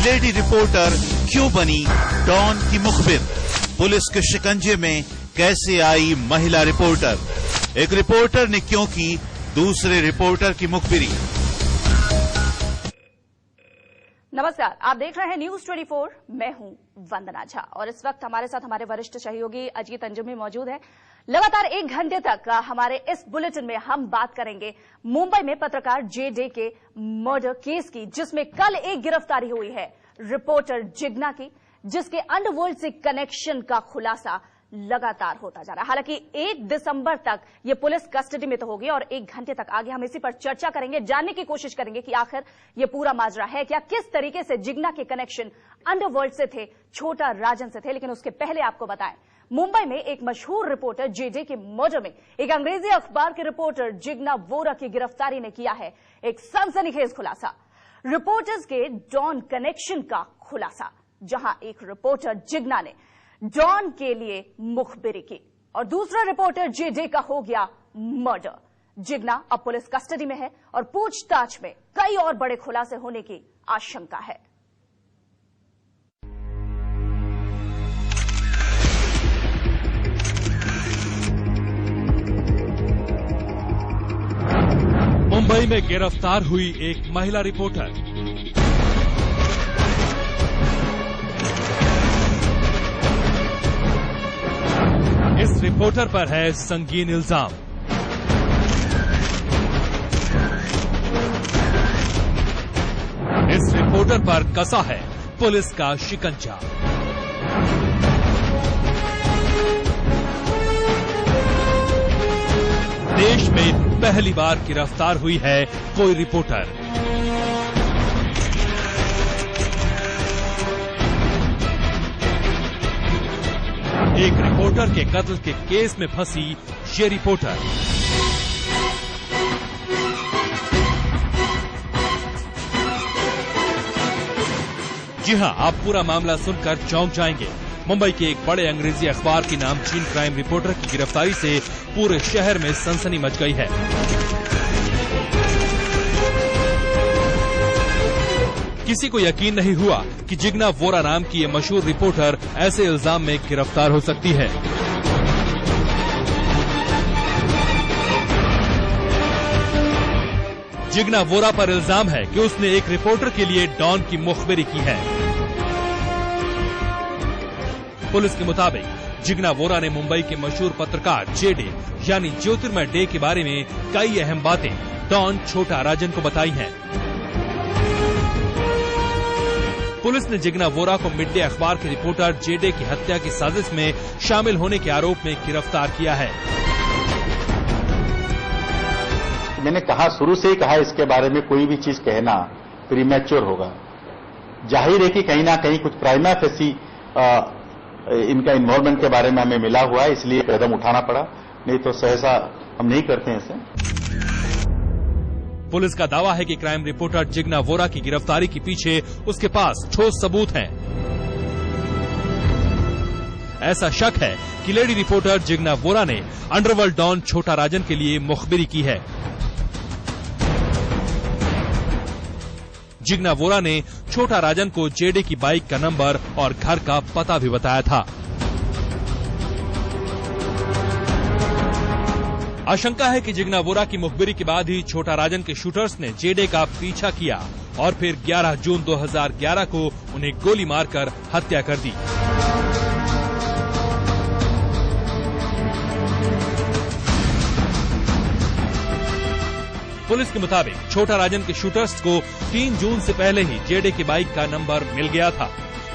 Lady reporter क्यों बनी don की मुखबिर? पुलिस के शिकंजे में कैसे आई महिला रिपोर्टर? एक रिपोर्टर ने क्यों की दूसरे रिपोर्टर की मुखबिरी? नमस्कार, आप देख रहे हैं न्यूज 24। मैं हूं वंदना झा और इस वक्त हमारे साथ हमारे वरिष्ठ सहयोगी अजीत अंजुमी मौजूद है। लगातार 1 घंटे तक हमारे इस बुलेटिन में हम बात करेंगे मुंबई में पत्रकार जे.डे के मर्डर केस की, जिसमें कल एक गिरफ्तारी हुई है रिपोर्टर जिग्ना की, जिसके अंडरवर्ल्ड से कनेक्शन का खुलासा लगातार होता जा रहा है। हालांकि 1 दिसंबर तक ये पुलिस कस्टडी में तो होगी और 1 घंटे तक आगे हम इसी पर चर्चा करेंगे, जानने की कोशिश करेंगे कि आखिर ये पूरा माजरा है क्या, किस तरीके से जिग्ना के कनेक्शन अंडरवर्ल्ड से थे, छोटा राजन से थे। लेकिन उसके पहले आपको बताएं, मुंबई में एक मशहूर रिपोर्टर जे.डे के मर्डर में एक अंग्रेजी अखबार के रिपोर्टर जिग्ना वोरा की गिरफ्तारी ने किया है एक सनसनीखेज खुलासा, रिपोर्टर्स के डॉन कनेक्शन का खुलासा, जहां एक रिपोर्टर जिग्ना ने डॉन के लिए मुखबिरी की और दूसरा रिपोर्टर जे.डे का हो गया मर्डर। जिग्ना अब पुलिस कस्टडी में है और पूछताछ में कई और बड़े खुलासे होने की आशंका है। मुंबई में गिरफ्तार हुई एक महिला रिपोर्टर। इस रिपोर्टर पर है संगीन इल्जाम। इस रिपोर्टर पर कसा है पुलिस का शिकंजा। देश में पहली बार गिरफ्तार हुई है कोई रिपोर्टर। एक रिपोर्टर के कत्ल के केस में फंसी ये रिपोर्टर। जी हां, आप पूरा मामला सुनकर चौंक जाएंगे। मुंबई के एक बड़े अंग्रेजी अखबार की नामचीन क्राइम रिपोर्टर की गिरफ्तारी से पूरे शहर में सनसनी मच गई है। किसी को यकीन नहीं हुआ कि जिग्ना वोरा नाम की ये मशहूर रिपोर्टर ऐसे इल्जाम में गिरफ्तार हो सकती है। जिग्ना वोरा पर इल्जाम है कि उसने एक रिपोर्टर के लिए डॉन की मुखबिरी की है। पुलिस के मुताबिक जिग्ना वोरा ने मुंबई के मशहूर पत्रकार जे.डे यानी ज्योतिर्मय डे के बारे में कई अहम बातें डॉन छोटा राजन को बताई हैं। पुलिस ने जिग्ना वोरा को मिड डे अखबार के रिपोर्टर जे.डे की हत्या की साजिश में शामिल होने के आरोप में गिरफ्तार किया है। मैंने कहा, शुरू से ही कहा, इसके बारे में कोई भी चीज कहना प्रीमैच्योर होगा। जाहिर है कि कहीं ना कहीं कुछ प्राइमा फेसी इनका इन्वॉल्वमेंट के बारे में हमें मिला हुआ है, इसलिए कदम उठाना पड़ा, नहीं तो सहसा हम नहीं करते हैं इसे। पुलिस का दावा है कि क्राइम रिपोर्टर जिग्ना वोरा की गिरफ्तारी के पीछे उसके पास ठोस सबूत हैं। ऐसा शक है कि लेडी रिपोर्टर जिग्ना वोरा ने अंडरवर्ल्ड डॉन छोटा राजन के लिए मुखबिरी की है। जिग्ना वोरा ने छोटा राजन को जे.डे की बाइक का नंबर और घर का पता भी बताया था। आशंका है कि जिग्ना वोरा की मुखबिरी के बाद ही छोटा राजन के शूटर्स ने जे.डे का पीछा किया और फिर 11 जून 2011 को उन्हें गोली मारकर हत्या कर दी। पुलिस के मुताबिक छोटा राजन के शूटर्स को 3 जून से पहले ही जे.डे की बाइक का नंबर मिल गया था।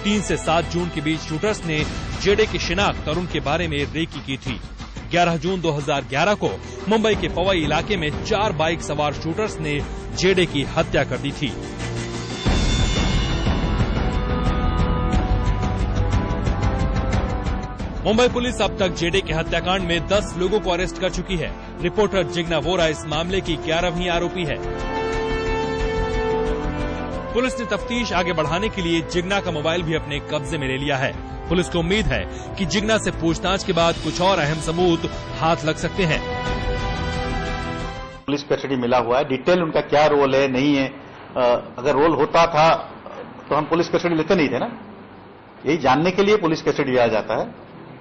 3 से 7 जून के बीच शूटर्स ने जे.डे की शिनाख्त और उनके बारे में रेकी की थी। 11 जून 2011 को मुंबई के पवई इलाके में 4 बाइक सवार शूटर्स ने जे.डे की हत्या कर दी थी। मुंबई पुलिस अब तक जे.डे के हत्याकांड में 10 लोगों को अरेस्ट कर चुकी है। रिपोर्टर जिग्ना वोरा इस मामले की 11वीं आरोपी है। पुलिस ने तफ्तीश आगे बढ़ाने के लिए जिग्ना का मोबाइल भी अपने कब्जे में ले लिया है। पुलिस को उम्मीद है कि जिग्ना से पूछताछ के बाद कुछ और अहम सबूत हाथ लग सकते हैं। पुलिस कस्टडी मिला हुआ है, डिटेल उनका क्या रोल है नहीं है, अगर रोल होता था तो हम पुलिस कस्टडी लेते नहीं थे ना। यही जानने के लिए पुलिस कस्टडी लिया जाता है।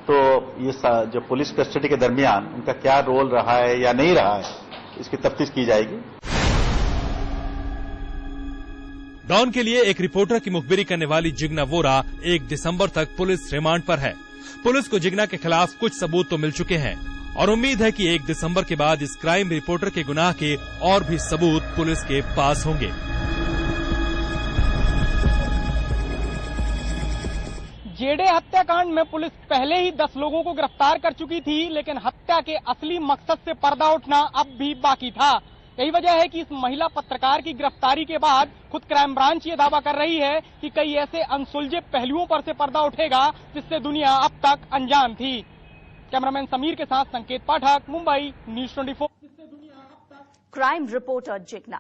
तो ये जो पुलिस कस्टडी के दरमियान उनका क्या रोल रहा है या नहीं रहा है, इसकी तफ्तीश की जाएगी। डॉन के लिए एक रिपोर्टर की मुखबिरी करने वाली जिग्ना वोरा 1 दिसंबर तक पुलिस रिमांड पर है। पुलिस को जिग्ना के खिलाफ कुछ सबूत तो मिल चुके हैं और उम्मीद है कि 1 दिसंबर के बाद इस क्राइम रिपोर्टर के गुनाह के और भी सबूत पुलिस के पास होंगे। जेडे हत्याकांड में पुलिस पहले ही 10 लोगों को गिरफ्तार कर चुकी थी, लेकिन हत्या के असली मकसद से पर्दा उठना अब भी बाकी था। यही वजह है कि इस महिला पत्रकार की गिरफ्तारी के बाद खुद क्राइम ब्रांच ये दावा कर रही है कि कई ऐसे अनसुलझे पहलुओं पर से पर्दा उठेगा जिससे दुनिया अब तक अनजान थी। कैमरामैन समीर के साथ Sanket Pathak, Mumbai, news 24। Crime reporter Jigna